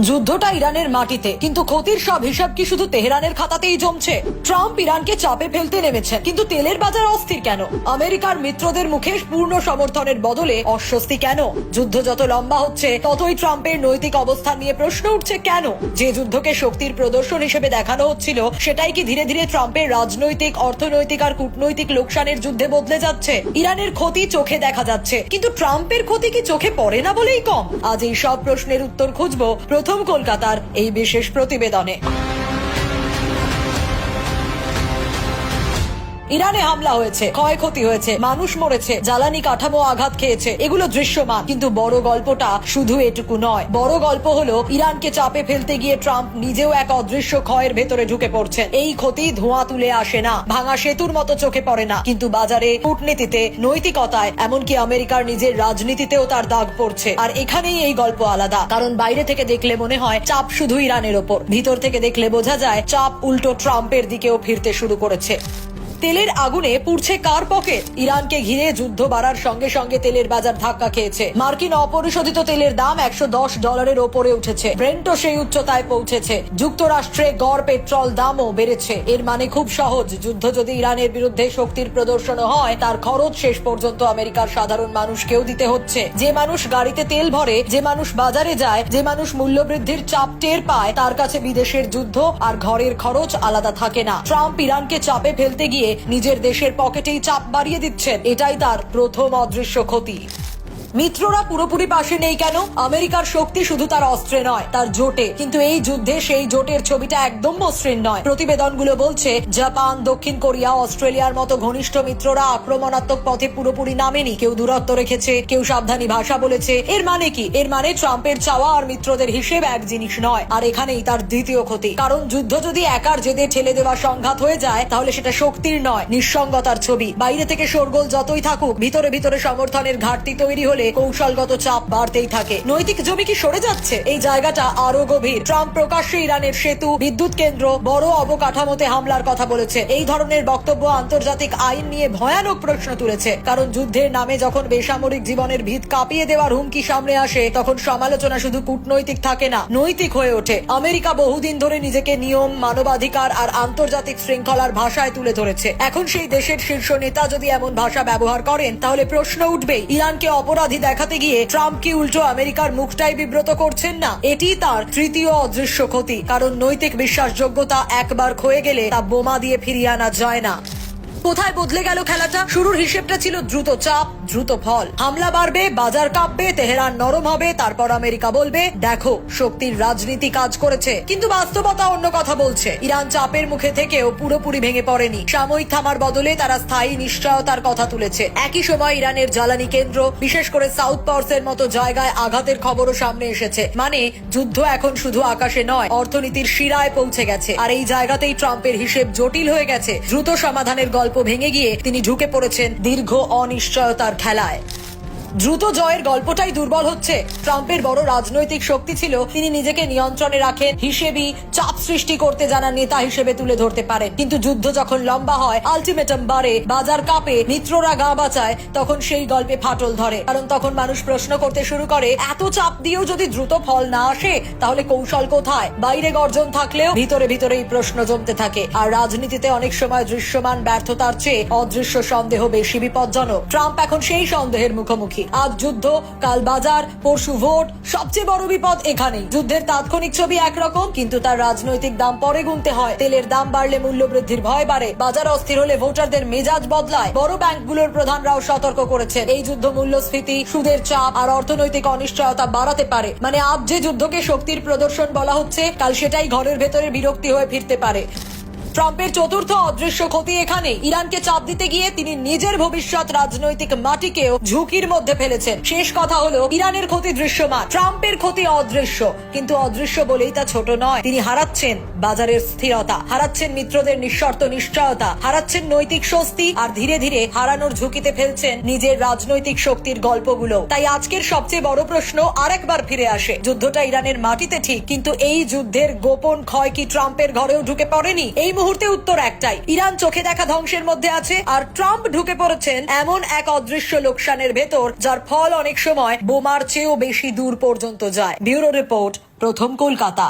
যুদ্ধটা ইরানের মাটিতে, কিন্তু ক্ষতির সব হিসাব কি শুধু তেহরানের খাতাতেই জমছে? ট্রাম্প ইরানকে চাপে ফেলতে নেমেছেন, কিন্তু তেলের বাজার অস্থির কেন? আমেরিকার মিত্রদের মুখে পূর্ণ সমর্থনের বদলে অস্বস্তি কেন? যুদ্ধ যত লম্বা হচ্ছে ততই ট্রাম্পের নৈতিক অবস্থান নিয়ে প্রশ্ন উঠছে কেন? যে যুদ্ধকে শক্তির প্রদর্শন হিসেবে দেখানো হচ্ছিল, সেটাই কি ধীরে ধীরে ট্রাম্পের রাজনৈতিক, অর্থনৈতিক আর কূটনৈতিক লোকসানের যুদ্ধে বদলে যাচ্ছে? ইরানের ক্ষতি চোখে দেখা যাচ্ছে, কিন্তু ট্রাম্পের ক্ষতি কি চোখে পড়ে না বলেই কম? আজ এই সব প্রশ্নের উত্তর খুঁজবো প্রথম কলকাতার এই বিশেষ প্রতিবেদনে। ইরানে হামলা হয়েছে, ক্ষয়ক্ষতি হয়েছে, মানুষ মরেছে, জ্বালানি কাঠামো আঘাত খেয়েছে, এগুলো দৃশ্যমান। কিন্তু বড় গল্পটা শুধু এটুকু নয়। বড় গল্প হলো ইরানকে চাপে ফেলতে গিয়ে ট্রাম্প নিজেও এক অদৃশ্য ক্ষয়ের ভেতরে ঢুকে পড়ছেন। এই ক্ষতি ধোঁয়া তুলে আসে না, ভাঙা সেতুর মতো চোখে পড়ে না, কিন্তু বাজারে, কূটনীতিতে, নৈতিকতায়, এমনকি আমেরিকার নিজের রাজনীতিতেও তার দাগ পড়ছে। আর এখানেই এই গল্প আলাদা, কারণ বাইরে থেকে দেখলে মনে হয় চাপ শুধু ইরানের ওপর, ভিতর থেকে দেখলে বোঝা যায় চাপ উল্টো ট্রাম্পের দিকেও ফিরতে শুরু করেছে। তেলের আগুনে পুড়ছে কার পকেট? ইরানকে ঘিরে যুদ্ধ বাড়ার সঙ্গে সঙ্গে তেলের বাজার ধাক্কা খেয়েছে। মার্কিন অপরিশোধিত তেলের দাম $110 ওপরে উঠেছে। ব্রেন্টও সেই উচ্চতায় পৌঁছেছে। যুক্তরাষ্ট্রে গড় পেট্রোল দামও বেড়েছে। এর মানে খুব সহজ, যুদ্ধ যদি ইরানের বিরুদ্ধে শক্তির প্রদর্শন হয়, তার খরচ শেষ পর্যন্ত আমেরিকার সাধারণ মানুষকেও দিতে হচ্ছে। যে মানুষ গাড়িতে তেল ভরে, যে মানুষ বাজারে যায়, যে মানুষ মূল্যবৃদ্ধির চাপ টের পায়, তার কাছে বিদেশের যুদ্ধ আর ঘরের খরচ আলাদা থাকে না। ট্রাম্প ইরানকে চাপে ফেলতে গিয়ে নিজের দেশের পকেটেই চাপ বাড়িয়ে দিচ্ছেন। এটাই তার প্রথম অদৃশ্য ক্ষতি। মিত্ররা পুরোপুরি পাশে নেই কেন? আমেরিকার শক্তি শুধু তার অস্ত্রে নয়, তার জোটে। কিন্তু এই যুদ্ধে সেই জোটের ছবিটা একদম মসৃণ নয়। প্রতিবেদনগুলো বলছে জাপান, দক্ষিণ কোরিয়া, অস্ট্রেলিয়ার মতো ঘনিষ্ঠ মিত্ররা আক্রমণাত্মক পথে পুরোপুরি নামেনি। কেউ দূরত্ব রেখেছে, কেউ সাবধানী ভাষা বলেছে। এর মানে কি? এর মানে ট্রাম্পের চাওয়া আর মিত্রদের হিসেব এক জিনিস নয়। আর এখানেই তার দ্বিতীয় ক্ষতি, কারণ যুদ্ধ যদি একার জেদে ঠেলে দেওয়া সংঘাত হয়ে যায়, তাহলে সেটা শক্তির নয়, নিঃসঙ্গতার ছবি। বাইরে থেকে শোরগোল যতই থাকুক, ভিতরে ভিতরে সমর্থনের ঘাটতি তৈরি হলে কৌশলগত চাপ বাড়তেই থাকে। নৈতিক জমি কি সরে যাচ্ছে? এই জায়গাটা আরো গভীর। ট্রাম্প প্রকাশ্যে ইরানের সেতু, বিদ্যুৎ কেন্দ্র, বড় অবকাঠামোতে হামলার কথা বলেছে। এই ধরনের বক্তব্য আন্তর্জাতিক আইন নিয়ে ভয়ানক প্রশ্ন তুলেছে, কারণ যুদ্ধের নামে যখন বেসামরিক জীবনের ভিত কাঁপিয়ে দেওয়ার হুমকি সামনে আসে, তখন সমালোচনা শুধু কূটনৈতিক থাকে না, নৈতিক হয়ে ওঠে। আমেরিকা বহুদিন ধরে নিজেকে নিয়ম, মানবাধিকার আর আন্তর্জাতিক শৃঙ্খলার ভাষায় তুলে ধরেছে। এখন সেই দেশের শীর্ষ নেতা যদি এমন ভাষা ব্যবহার করেন, তাহলে প্রশ্ন উঠবেই, ইরানকে অপরাধী দেখাতে গিয়ে ট্রাম্প কি উল্টো আমেরিকার মুখটাই বিব্রত করছেন না? এটি তার তৃতীয় অদৃশ্য ক্ষতি, কারণ নৈতিক বিশ্বাসযোগ্যতা একবার ক্ষয়ে গেলে তা বোমা দিয়ে ফিরিয়ে আনা যায় না। কোথায় বদলে গেল খেলাটা? শুরুর হিসেবটা ছিল দ্রুত চাপ, দ্রুত ফল। হামলা বাড়বে, বাজার কাঁপবে, তেহরান নরম হবে, তারপর আমেরিকা বলবে দেখো শক্তির রাজনীতি কাজ করেছে। কিন্তু বাস্তবতা অন্য কথা বলছে। ইরান চাপের মুখে থেকেও পুরোপুরি ভেঙে পড়েনি। সাময়িক থামার বদলে তারা স্থায়ী নিশ্চয়তার কথা তুলেছে। একই সময় ইরানের জ্বালানি কেন্দ্র, বিশেষ করে সাউথ পর্সের মতো জায়গায় আঘাতের খবরও সামনে এসেছে। মানে যুদ্ধ এখন শুধু আকাশে নয়, অর্থনীতির শিরায় পৌঁছে গেছে। আর এই জায়গাতেই ট্রাম্পের হিসেব জটিল হয়ে গেছে। দ্রুত সমাধানের গল্প ভেঙে গিয়ে তিনি ঢুকে পড়েছেন দীর্ঘ অনিশ্চয়তার খেলায়। দ্রুত জয়ের গল্পটাই দুর্বল হচ্ছে। ট্রাম্পের বড় রাজনৈতিক শক্তি ছিল তিনি নিজেকে নিয়ন্ত্রণে রাখেন, হিসেবি, চাপ সৃষ্টি করতে জানা নেতা হিসেবে তুলে ধরতে পারেন। কিন্তু যুদ্ধ যখন লম্বা হয়, আলটিমেটাম বাড়ে, বাজার কাঁপে, মিত্ররা গা বাঁচায়, তখন সেই গল্পে ফাটল ধরে। কারণ তখন মানুষ প্রশ্ন করতে শুরু করে, এত চাপ দিয়েও যদি দ্রুত ফল না আসে, তাহলে কৌশল কোথায়? বাইরে গর্জন থাকলেও ভিতরে ভিতরেই প্রশ্ন জমতে থাকে। আর রাজনীতিতে অনেক সময় দৃশ্যমান ব্যর্থতার চেয়ে অদৃশ্য সন্দেহ বেশি বিপজ্জনক। ট্রাম্প এখন সেই সন্দেহের মুখোমুখি। আজ যুদ্ধ, কাল বাজার, পরশু ভোট। সবচেয়ে বড় বিপদ এখানেই। যুদ্ধের তাৎক্ষণিক ছবি একরকম, কিন্তু তার রাজনৈতিক দাম পরে গুনতে হয়। তেলের দাম বাড়লে মূল্যবৃদ্ধির ভয় বাড়ে, বাজার অস্থির হলে ভোটারদের মেজাজ বদলায়। বড় ব্যাংকগুলোর প্রধানরাও সতর্ক করেছেন, এই যুদ্ধ মূল্যস্ফীতি, সুদের চাপ আর অর্থনৈতিক অনিশ্চয়তা বাড়াতে পারে। মানে আজ যে যুদ্ধকে শক্তির প্রদর্শন বলা হচ্ছে, কাল সেটাই ঘরের ভেতরে বিরক্তি হয়ে ফিরতে পারে। ট্রাম্পের চতুর্থ অদৃশ্য ক্ষতি এখানে। ইরানকে চাপ দিতে গিয়ে তিনি নিজের ভবিষ্যৎ রাজনৈতিক মাটিকেও ঝুঁকির মধ্যে ফেলেছেন। শেষ কথা হলো, ইরানের ক্ষতি দৃশ্যমান, ট্রাম্পের ক্ষতি অদৃশ্য। কিন্তু অদৃশ্য বলেই তা ছোট নয়। তিনি হারাচ্ছেন বাজারের স্থিরতা, হারাচ্ছেন মিত্রদের নিঃশর্ত নিশ্চয়তা, হারাচ্ছেন নৈতিক স্বস্তি, আর ধীরে ধীরে হারানোর ঝুঁকিতে ফেলছেন নিজের রাজনৈতিক শক্তির গল্পগুলো। তাই আজকের সবচেয়ে বড় প্রশ্ন আরেকবার ফিরে আসে, যুদ্ধটা ইরানের মাটিতে ঠিক, কিন্তু এই যুদ্ধের গোপন ক্ষয় কি ট্রাম্পের ঘরেও ঢুকে পড়েনি? এই মুহূর্তে উত্তর একটাই, ইরান চোখে দেখা ধ্বংসের মধ্যে আছে, আর ট্রাম্প ঢুকে পড়েছেন এমন এক অদৃশ্য লোকসানের ভেতর যার ফল অনেক সময় বোমার চেয়েও বেশি দূর পর্যন্ত যায়। ব্যুরো রিপোর্ট, প্রথম কলকাতা।